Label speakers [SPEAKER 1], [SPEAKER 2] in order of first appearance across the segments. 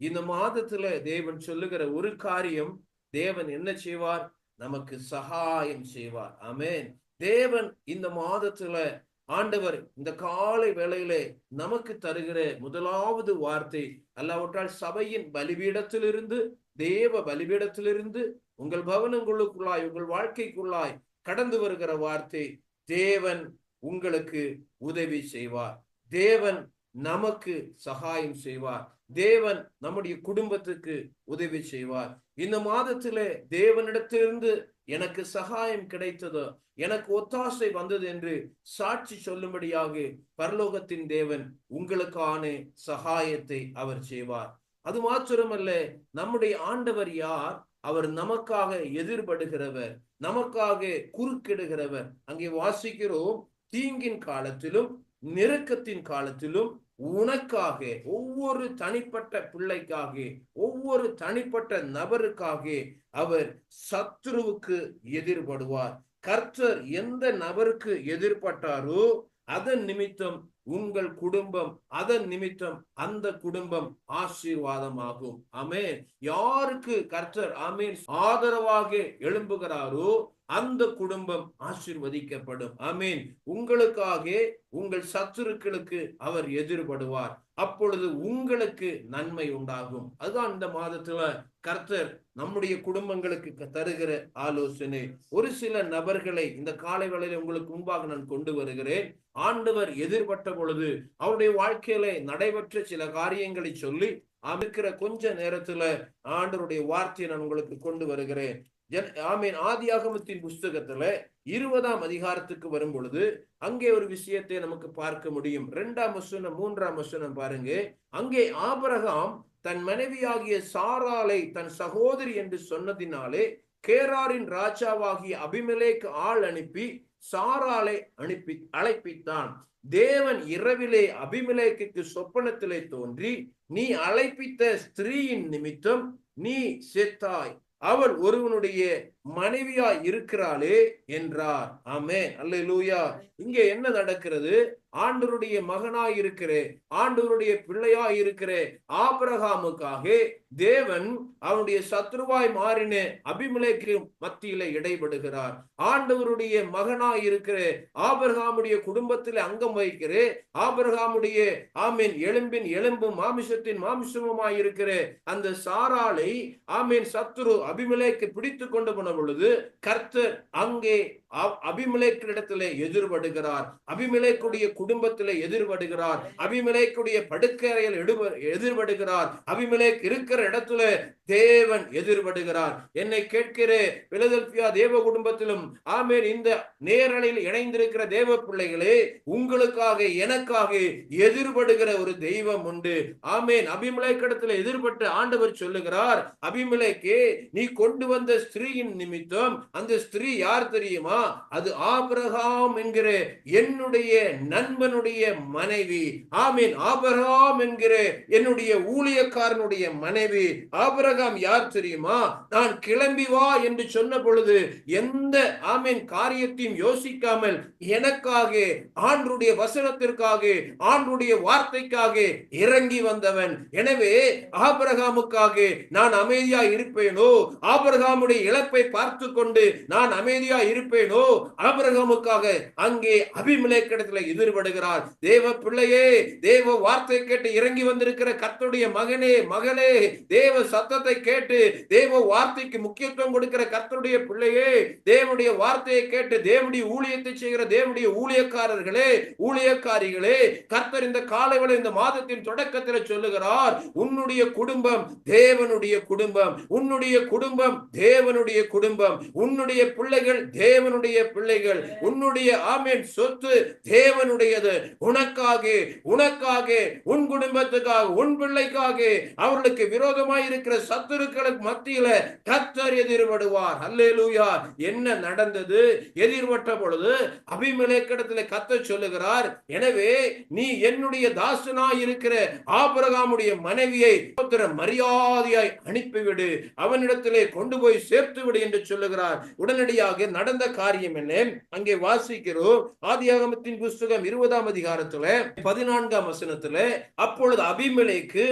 [SPEAKER 1] இந்த மாதத்துல தேவன் சொல்லுகிற ஒரு காரியம், தேவன் என்ன செய்வார்? நமக்கு சகாயம் செய்வார். ஆமென். தேவன் இந்த மாதத்துல ஆண்டவர் இந்த காலை வேளையிலே நமக்கு தருகிற முதலாவது வார்த்தை, அல்லாவிட்டால் சபையின் பலிபீடத்திலிருந்து, தேவ பலிபீடத்திலிருந்து உங்கள் பவனங்களுக்குள்ளாய், உங்கள் வாழ்க்கைக்குள்ளாய் கடந்து வருகிற வார்த்தை, தேவன் உங்களுக்கு உதவி செய்வார். தேவன் நமக்கு சகாயம் செய்வார். தேவன் நம்முடைய குடும்பத்துக்கு உதவி செய்வார். இந்த மாதத்திலே தேவனிடத்திலிருந்து எனக்கு சகாயம் கிடைத்ததோ, எனக்கு ஒத்தாசை வந்தது என்று சாட்சி சொல்லும்படியாக பரலோகத்தின் தேவன் உங்களுக்கான சகாயத்தை அவர் செய்வார். அது மாத்திரமல்ல, நம்முடைய ஆண்டவர் யார்? அவர் நமக்காக எதிர்படுகிறவர், நமக்காக குறுக்கிடுகிறவர். அங்கே வாசிக்கிறோம், தீங்கின் காலத்திலும் நெருக்கத்தின் காலத்திலும் உனக்காக, ஒவ்வொரு தனிப்பட்ட பிள்ளைக்காக, ஒவ்வொரு தனிப்பட்ட நபருக்காக அவர் சத்துருவுக்கு எதிர்படுவார். கர்த்தர் எந்த நபருக்கு எதிர்பட்டாரோ அதன் நிமித்தம் உங்கள் குடும்பம், அதன் நிமித்தம் அந்த குடும்பம் ஆசீர்வாதமாகும். ஆமென். யாருக்கு கர்த்தர் ஆமென் ஆதரவாக எழும்புகிறாரோ அந்த குடும்பம் ஆசீர்வதிக்கப்படும். ஆமென். உங்களுக்காக உங்கள் சத்துருக்களுக்கு அவர் எதிர்படுவார். அப்பொழுது உங்களுக்கு நன்மை உண்டாகும். அதுதான் இந்த மாதத்துல கர்த்தர் நம்முடைய குடும்பங்களுக்கு தருகிற ஆலோசனை. ஒரு சில நபர்களை இந்த காலை வேளையில உங்களுக்கு முன்பாக நான் கொண்டு வருகிறேன். ஆண்டவர் எதிர்பட்ட பொழுது அவருடைய வாழ்க்கையில நடைபெற்ற சில காரியங்களை சொல்லி இருக்கிற கொஞ்ச நேரத்துல ஆண்டவருடைய வார்த்தையை நான் உங்களுக்கு கொண்டு வருகிறேன். ஆமீன். ஆதியாகமத்தின் புஸ்தகத்துல 20ஆம் அதிகாரத்துக்கு வரும் பொழுது அங்கே ஒரு விஷயத்தை நமக்கு பார்க்க முடியும். 2ஆம் வசனம் 3ஆம் வசனம் பாருங்க. அங்கே ஆபிரகாம் தன் மனைவியாகிய சாராளை தன் சகோதரி என்று சொன்னதினாலே கேராரின் ராஜாவாகிய அபிமெலேக்கு ஆள் அனுப்பி சாராளை அழைப்பித்தான். தேவன் இரவிலே அபிமெலேக்குக்கு சொப்பனத்திலே தோன்றி, நீ அழைப்பித்த ஸ்திரீயின் நிமித்தம் நீ செத்தாய், அவள் ஒருவனுடைய மனைவியா இருக்கிறாளே என்றார். ஆமென். அல்லேலூயா. இங்கே என்ன நடக்கிறது? ஆண்டவருடைய மகனாய் இருக்கிற, ஆண்டவருடைய பிள்ளையாய் இருக்கிற ஆபிரகாமுக்காக தேவன் அவனுடைய சத்ருவாய் மாறின அபிமெலேக்கு மத்தியில இடைபடுகிறார். ஆண்டவருடைய மகனாய் இருக்கிற ஆபிரகாமுடைய குடும்பத்தில் அங்கம் வகிக்கிற, ஆபிரகாமுடைய ஆமீன் எலும்பின் எலும்பும் மாமிசத்தின் மாமிசமுமாய் இருக்கிற அந்த சாராளை ஆமீன் சத்ரு அபிமெலேக்கு பிடித்து கொண்டு போன பொழுது கர்த்தர் அங்கே அபிமெலேக்கிடத்திலே எதிர்படுகிறார். அபிமெலேக்குடைய குடும்பத்திலே எதிர்படுகிறார். அபிமெலேக்குடைய படுக்கையில் எதிர்படுகிறார். அபிமெலேக் இருக்கிற இடத்துல தேவன் எதிர்படுகிறார். என்னை கேட்கிற பிலதெல்பியா தேவ குடும்பத்திலும் ஆமென் இந்த நேரலையில் இணைந்திருக்கிற தேவ பிள்ளைகளே, உங்களுக்காக எனக்காக எதிர்படுகிற ஒரு தெய்வம் உண்டு. ஆமென். அபிமெலேக்கிடத்தில் எதிர்பட்டு ஆண்டவர் சொல்லுகிறார், அபிமெலேக்கே, நீ கொண்டு வந்த ஸ்திரீயின் நிமித்தம், அந்த ஸ்திரீ யார் தெரியுமா? அது ஆபிரகாம் என்கிற என்னுடைய நண்பனுடைய மனைவி. ஆமீன். ஆபிரகாம் என்கிற என்னுடைய ஊழியக்காரனுடைய மனைவி. ஆபிரகாம் யார் தெரியுமா? நான் கிளம்பி வா என்று சொன்ன பொழுது எந்த ஆமீன் காரியத்தையும் யோசிக்காமல் எனக்காக, ஆண்டருடைய வசனத்திற்காக, ஆண்டருடைய வார்த்தைக்காக இறங்கி வந்தவன். எனவே ஆபிரகாமுக்காக நான் அமைதியா இருப்பேனோ? ஆபிரகாமுடைய இழப்பை பார்த்து கொண்டு நான் அமைதியா இருப்பேனோ? ஆபிரகாமுக்காக அங்கே அபிமெலேக்கிடத்தில் எதிர்படுகிறார். தேவ பிள்ளையே, தேவ வார்த்தை கேட்டு இறங்கி வந்திருக்கிற கர்த்தருடைய மகனே, மகளே, தேவ சத்தத்தை கேட்டு தேவ வார்த்தைக்கு முக்கியத்துவம் கொடுக்கிற கர்த்தருடைய பிள்ளையே, தேவனுடைய வார்த்தையை கேட்டு தேவனுடைய ஊழியத்தை செய்கிற தேவனுடைய ஊழியக்காரர்களே, ஊழியக்காரிகளே, கர்த்தர் இந்த காலைவேளை இந்த மாதத்தின் தொடக்கத்தில் சொல்லுகிறார், உன்னுடைய குடும்பம் தேவனுடைய குடும்பம், உன்னுடைய குடும்பம் தேவனுடைய குடும்பம், உன்னுடைய பிள்ளைகள் தேவனுடைய பிள்ளைகள், உன்னுடைய ஆமென் சொத்து தேவனுடையது. உனக்காக, உனக்காக, உன் குடும்பத்துக்காக, உன் பிள்ளைக்காக அவர்களுக்கு விரோதமாய் இருக்கிற சத்துருக்களுக்கு மத்தியில கர்த்தர் எதிர்படுவார். அல்லேலூயா. என்ன நடந்தது? எதிர்பட்ட பொழுது அபிமெலேக்கிடத்தில் கர்த்தர் சொல்லுகிறார், எனவே நீ என்னுடைய தாசனாய் இருக்கிற ஆபிரகாமுடைய மனைவியை மரியாதையாய் அனுப்பிவிடு, அவனிடத்திலே கொண்டு போய் சேர்த்து விடு என்று சொல்லுகிறார். உடனடியாக நடந்த காரியம் என்ன? அங்கே வாசிக்கிறோம். ஆதியாகமத்தின் புஸ்தகம் 20ஆம் அதிகாரத்துல 14ஆம் வசனத்துல, அப்பொழுது அபிமெலேக்கு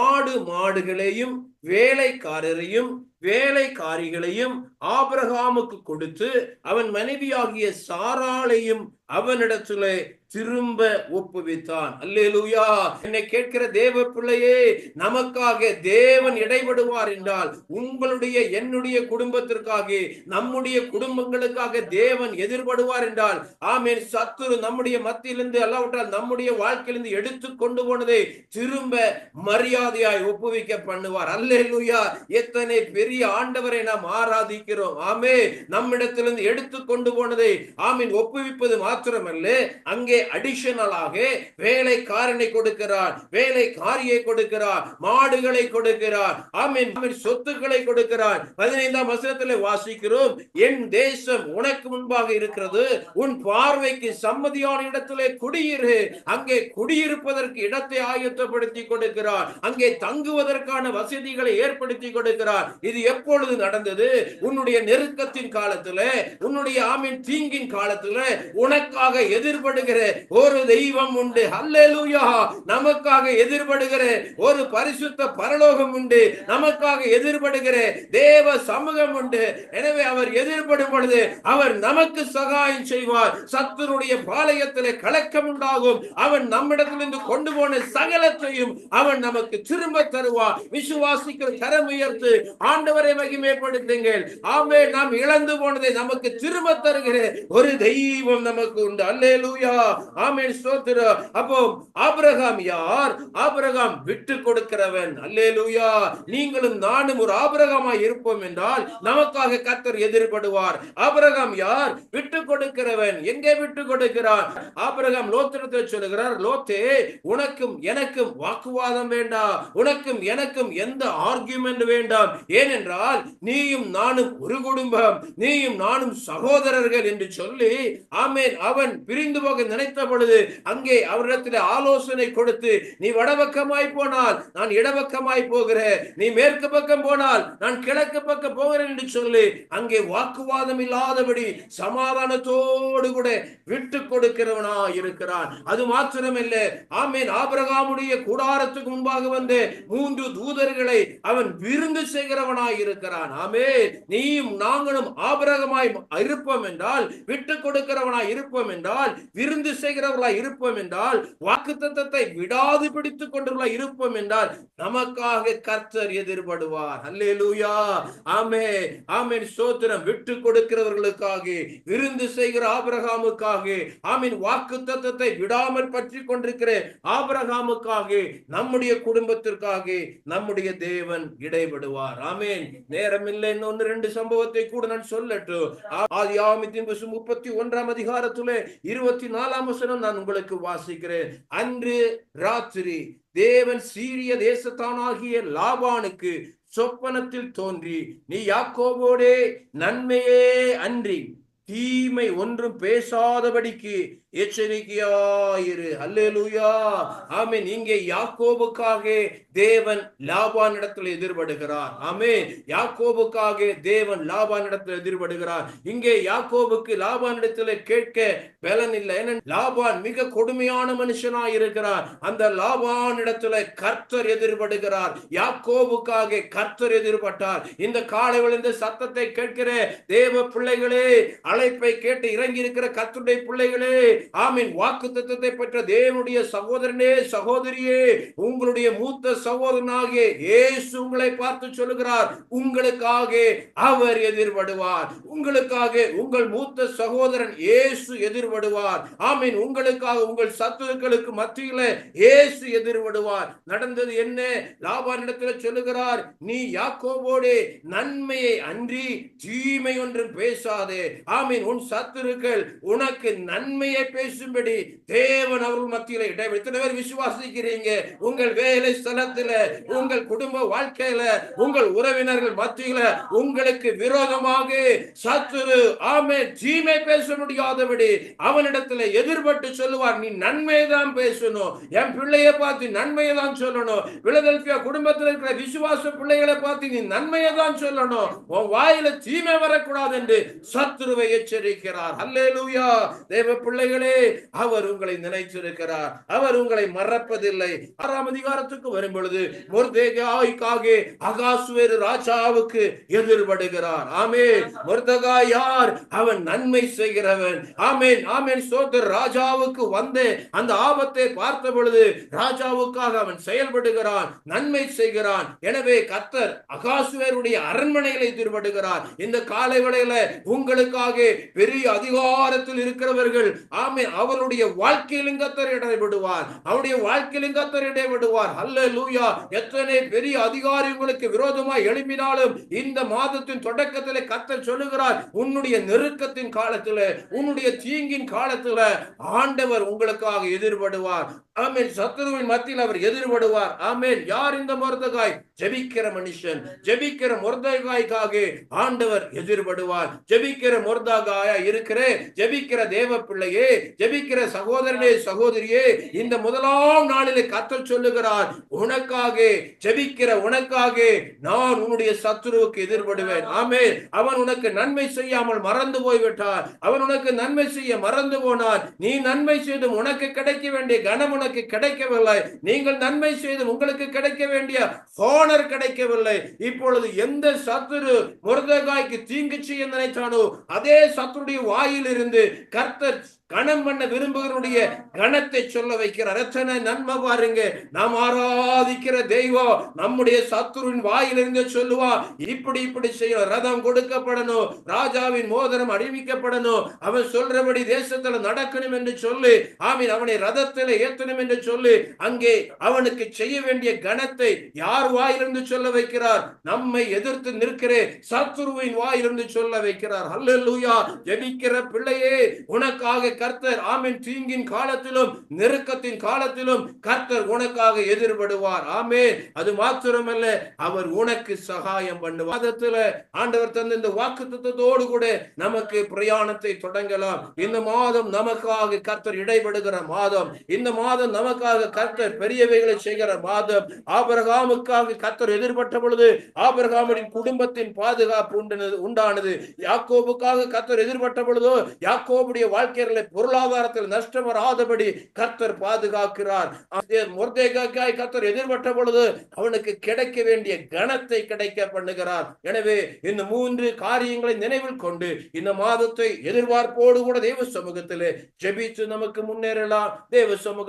[SPEAKER 1] ஆடு மாடுகளையும் வேலைக்காரரையும் வேலைக்காரிகளையும் ஆபிரகாமுக்கு கொடுத்து அவன் மனைவியாகிய சாராளையும் அவனிடத்திலே திரும்ப ஒப்புவித்தான். அல்லேலூயா. என்னை கேட்கிற தேவ பிள்ளையே, நமக்காக தேவன் இடைபடுவார் என்றால் உங்களுடைய என்னுடைய குடும்பத்திற்காக, நம்முடைய குடும்பங்களுக்காக தேவன் எதிர்படுவார் என்றால், ஆமென், சத்துரு நம்முடைய மத்தியிலிருந்து அல்லாவிட்டால் நம்முடைய வாழ்க்கையிலிருந்து எடுத்து கொண்டு போனதை திரும்ப மரியாதையாய் ஒப்புவிக்க பண்ணுவார். அல்லேலூயா. எத்தனை பெரிய ஆண்டவரை நாம் ஆராதிக்கிறோம். ஆமே, நம்மிடத்திலிருந்து எடுத்து கொண்டு போனதை ஆமீன் ஒப்புவிப்பது மாத்திரமல்ல, அங்கே அடிஷனலாக வேலைக்காரனை கொடுக்கிறார், வேலைக்காரியை கொடுக்கிறார், மாடுகளை கொடுக்கிறார், ஆமீன், சொத்துக்களை கொடுக்கிறார். 15ஆம் வசனத்திலே வாசிக்கிறோம், என் தேசம் உனக்கு முன்பாக இருக்கிறது, உன் பார்வைக்கு சம்மதியான இடத்திலே குடியிரு. அங்கே குடியிருப்பதற்கு இடத்தை ஆயத்தப்படுத்தி கொடுக்கிறார், அங்கே தங்குவதற்கான வசதிகளை ஏற்படுத்தி கொடுக்கிறார். இது எப்பொழுது நடந்தது? உன்னுடைய நெருக்கத்தின் காலத்திலே, உன்னுடைய ஆமீன் தீங்கின் காலத்திலே உனக்காக எதிர்படுகிற ஒரு தெய்வம் உண்டு. அல்லேலூயா. நமக்காக எதிர்படுகிற ஒரு பரிசுத்த பரலோகம் உண்டு, நமக்காக எதிர்படுகிற தேவ சமூகம் உண்டு. எனவே அவர் எதிர்படும் பொழுது அவர் நமக்கு சகாயம் செய்வார். சத்துருடைய பாளையத்திலே கலக்கம் உண்டாகும். அவன் நம்மிடத்திலிருந்து கொண்டு போன சகலத்தையும் அவன் நமக்கு திரும்ப தருவார். விசுவாசிக்கிற கரம் உயர்த்து ஆண்டவரை மகிமைப்படுத்துங்கள். ஆமே, நாம் இழந்து போனதை நமக்கு திரும்ப தருகிற ஒரு தெய்வம் நமக்கு உண்டு. அல்லேலூயா. ஆமென், ஸ்தோத்திரம். அப்போ ஆபிரகாம் யார்? ஆபிரகாம் விட்டு கொடுக்கிறவன். அல்லேலூயா. நீங்களும் நானும் ஒரு ஆபிரகாமாய் இருப்போம் என்றால் நமக்காக கர்த்தர் எதிர்படுவார். ஆபிரகாம் யார்? விட்டு கொடுக்கிறவன். எங்கே விட்டு கொடுக்கிறார்? ஆபிரகாம் லோத்திடத்தில் சொல்லுகிறார், லோத்தே, உனக்கும் எனக்கும் வாக்குவாதம் வேண்டாம், உனக்கும் எனக்கும் எந்த ஆர்கியூமெண்ட் வேண்டாம். ஏனென்றால் நீயும் நானும் ஒரு குடும்பம், நீயும் நானும் சகோதரர்கள் என்று சொல்லி, ஆமென், அவன் பிரிந்து போக நினைத்த பொழுது அங்கே அவரிடத்தில் ஆலோசனை கொடுத்து, நீ வடபக்கமாய் போனால் நான் இடபக்கமாய் போகிறேன், நீ மேற்கு பக்கம் போனால் நான் கிழக்கு பக்கம் போகிறேன் என்று சொல்லி அங்கே வாக்குவாதம் இல்லாதபடி சமாதானத்தோடு கூட விட்டு கொடுக்கிறவனா இருக்கிறான். அது மாத்திரமல்ல, ஆமென், ஆபிரகாமுடைய கூடாரத்துக்கு முன்பாக வந்து 3 தூதர்களை அவன் விருந்து செய்கிறவனாய் இருக்கிறான். ஆமென். நீயும் நாங்களும் ஆபிரகாமாய் இருப்போம் என்றால், விட்டு கொடுக்கிறவனாய் இருப்போம் என்றால், விருந்து செய்கிறவர்களாய் இருப்போம் என்றால், வாக்குத்தத்தத்தை விடாது பிடித்துக் கொண்டவர்களாய் இருப்போம் என்றால் நமக்காக கர்த்தர் எதிர்படுவார். அல்லேலூயா. ஆமென், ஆமென், ஸ்தோத்திரம். விட்டு கொடுக்கிறவர்களுக்காக, விருந்து செய்கிற ஆபிரகாமுக்காக, ஆமென், வாக்குத்தத்தத்தை விடாமல் பற்றி கொண்டிருக்கிற ஆபிரகாமுக்காக, நம்முடைய குடும்பத்திற்காக நம்முடைய தேவன் இடைபடுவார். ஆமென். நேரம் இல்லை, இன்னொன்று 2 சம்பவத்தை கூட நான் சொல்லட்டும். ஆதியாகமத்தின் 31ஆம் அதிகாரத்திலே 24ஆம் வசனம் நான் உங்களுக்கு வாசிக்கிறேன். அன்று ராத்திரி தேவன் சீரிய தேசத்தானாகிய லாபானுக்கு சொப்பனத்தில் தோன்றி, நீ யாக்கோபோடே நன்மையே அன்றி தீமை ஒன்றும் பேசாதபடிக்கு எச்சரிக்கையாயிரு. அல்லேலூயா. ஆமென். இங்கே யாக்கோபுக்காக தேவன் லாபானிடத்தில் எதிர்படுகிறார். ஆமென். யாக்கோபுக்காக தேவன் லாபானிடத்தில் எதிர்படுகிறார். இங்கே யாக்கோபுக்கு லாபானிடத்தில் கேட்க பலன் இல்லை. ஏன்னா லாபான் மிக கொடுமையான மனுஷனாய் இருக்கிறார். அந்த லாபானிடத்தில் கர்த்தர் எதிர்படுகிறார். யாக்கோபுக்காக கர்த்தர் எதிர்பட்டார். இந்த காலை விழுந்த சத்தத்தை கேட்கிற தேவ பிள்ளைகளே, அழைப்பை கேட்டு இறங்கி இருக்கிற கர்த்தருடைய பிள்ளைகளே, ஆமென், வாக்குத்தத்தத்தை பெற்ற தேவனுடைய சகோதரனே, சகோதரியே, உங்களுடைய மூத்த சகோதரனாகிய இயேசு உங்களை பார்த்து சொல்லுகிறார், உங்களுக்காக அவர் எதிர்படுவார். உங்களுக்காக உங்கள் மூத்த சகோதரன் இயேசு எதிர்படுவார். ஆமென். உங்களுக்காக உங்கள் சத்துருக்களுக்கு மத்தியில இயேசு எதிர்படுவார். நடந்தது என்ன? லாபானிடத்தில் சொல்லுகிறார், நீ யாக்கோபோடு நன்மையை அன்றி தீமை ஒன்றும் பேசாதே. ஆமென். உன் சத்துருக்கள் உனக்கு நன்மையை பேசும்படி தேவன் அவர்கள் மத்தியில இடைவெளி. எத்தனை பேர் விசுவாசிக்கிறீங்க? உங்கள் வேலை ஸ்தலத்துல, உங்கள் குடும்ப வாழ்க்கையில, உங்கள் உறவினர்கள் மத்தியில உங்களுக்கு விரோதமாக சத்துரு, ஆமென், தீமை பேச முடியாதபடி அவனிடத்துல எதிர்பட்டு சொல்லுவார், நீ நன்மையை தான் பேசணும், என் பிள்ளையை பார்த்து நன்மையை தான் சொல்லணும். பிலதெல்பியா குடும்பத்தில் இருக்கிற விசுவாச பிள்ளைகளை பார்த்து நீ நன்மையை தான் சொல்லணும், உன் வாயில தீமை வரக்கூடாது என்று சத்துருவை எச்சரிக்கிறார். அல்லேலூயா. தேவ பிள்ளைகளே, அவர் உங்களை நினைச்சிருக்கிறார். அவர் உங்களை மறப்பதில்லை. 6ஆம் அதிகாரத்துக்கு வரும் பொழுது மொர்தெகாய்க்காக அகாஸ்வேரு ராஜாவுக்கு எதிர்படுகிறார். ஆமென். மொர்தெகாய் யார்? அவன் நன்மை செய்கிறவன். ஆமென், ஆமென். சோதர் ராஜாவுக்கு வந்து அந்த ஆபத்தை பார்த்த பொழுது ராஜாவுக்காக அவன் செயல்படுகிறான், நன்மை செய்கிறான். எனவே கர்த்தர் அகாஸ்வேருடைய அரண்மனைகளை எதிர்படுகிறார். இந்த காலை வேளையில உங்களுக்காக பெரிய அதிகாரத்தில் இருக்கிறவர்கள், ஆமென், அவருடைய வாழ்க்கையிலும் கர்த்தர் இடைபடுவார். அவருடைய வாழ்க்கையிலும் கர்த்தர் இடைபடுவார். அல்லேலூயா. எத்தனை பெரிய அதிகாரி உங்களுக்கு விரோதமாய் எழுப்பினாலும் இந்த மாதத்தின் தொடக்கத்திலே கர்த்தர் சொல்லுகிறார், உன்னுடைய நெருக்கத்தின் காலத்திலே, உன்னுடைய தீங்கின் காலத்திலே ஆண்டவர் உங்களுக்காக எதிர்படுவார். ஆமென். சத்துருவின் மத்தியில் அவர் எதிர்படுவார். ஆமென். யார் இந்த மொர்தெகாய்? ஜெபிக்கிற மனுஷன். ஜெபிக்கிற மொர்தெகாய்க்காக ஆண்டவர் எதிர்படுவார். ஜெபிக்கிற மொர்தெகாயா இருக்கிற ஜெபிக்கிற தேவ பிள்ளையே, ஜெபிக்கிற சகோதரனே, சகோதரியே, இந்த முதலாம் நாளிலே கர்த்தர் சொல்லுகிறார், உனக்காக ஜெபிக்கிற உனக்காக நான் உன்னுடைய சத்துருவுக்கு எதிர்படுவேன். ஆமென். அவன் உனக்கு நன்மை செய்யாமல் மறந்து போய்விட்டார். அவன் உனக்கு நன்மை செய்ய மறந்து போனார். நீ நன்மை செய்தும் உனக்கு கிடைக்க வேண்டிய கனம் உனக்கு கிடைக்கவில்லை. நீங்கள் நன்மை செய்தும் உங்களுக்கு கிடைக்க வேண்டிய ஹானர் கிடைக்கவில்லை. இப்பொழுது எந்த சத்துரு மொர்தெகாய்க்கு தீங்கு செய்ய நினைத்தானோ அதே சத்துருடைய வாயில் இருந்து கர்த்தர் கணம் பண்ண விரும்புகிறனுடைய கணத்தை சொல்ல வைக்கிறார். எத்தனை நன்மை பாருங்க. நாம் ஆராதிக்கிற தெய்வம் நம்முடைய சத்துருவின் வாயிலிருந்து சொல்லுவா, இப்படி இப்படி செய்ய ரதம் கொடுக்கப்படணும், ராஜாவின் மோதிரம் அணிவிக்கப்படணும், அவன் சொல்றபடி தேசத்துல நடக்கணும் என்று சொல்லி, ஆமீன், அவனை ரதத்துல ஏத்தணும் என்று சொல்லி அங்கே அவனுக்கு செய்ய வேண்டிய கணத்தை யார் வாயிலிருந்து சொல்ல வைக்கிறார்? நம்மை எதிர்த்து நிற்கிற சத்துருவின் வாயிலிருந்து சொல்ல வைக்கிறார். அல்லேலூயா. ஜெபிக்கிற பிள்ளையே, உனக்காக கர்த்தர், ஆமென், தீங்கின் காலத்திலும் நெருக்கத்தின் காலத்திலும் கர்த்தர் உனக்காக எதிர்படுவார். ஆமென். அது மாத்திரமல்ல, அவர் உனக்கு சகாயம் பண்ணுவார். ஆண்டவர் தந்த இந்த வாக்குத்தத்தத்தோடு கூட நமக்கு பிரயாணத்தை தொடங்கலாம். இந்த மாதம் நமக்காக கர்த்தர் இடைபடுகிற மாதம். இந்த மாதம் நமக்காக கர்த்தர் பெரியவைகளை செய்கிற மாதம். ஆபிரகாமுக்காக கர்த்தர் எதிர்பட்ட பொழுது ஆபிரகாமின் குடும்பத்தின் பாதுகாப்பு உண்டானது. யாக்கோபுக்காக கர்த்தர் எதிர்பட்ட பொழுதோ யாக்கோபுடைய வாழ்க்கையில பொருளாதாரத்தில் நஷ்டம் வராதபடி கர்த்தர் பாதுகாக்கிறார். மொர்தெகாய்க்காய் கர்த்தர் எதிர்பட்ட பொழுது அவனுக்கு கிடைக்க வேண்டிய கனத்தை கிடைக்க பண்ணுகிறார். எனவே இந்த 3 காரியங்களை நினைவில் கொண்டு இந்த மாதத்தை எதிர்பார்ப்போடு கூட தேவ சமூகத்திலே ஜெபித்து நமக்கு முன்னேறலாம். தேவ சமூகத்தில்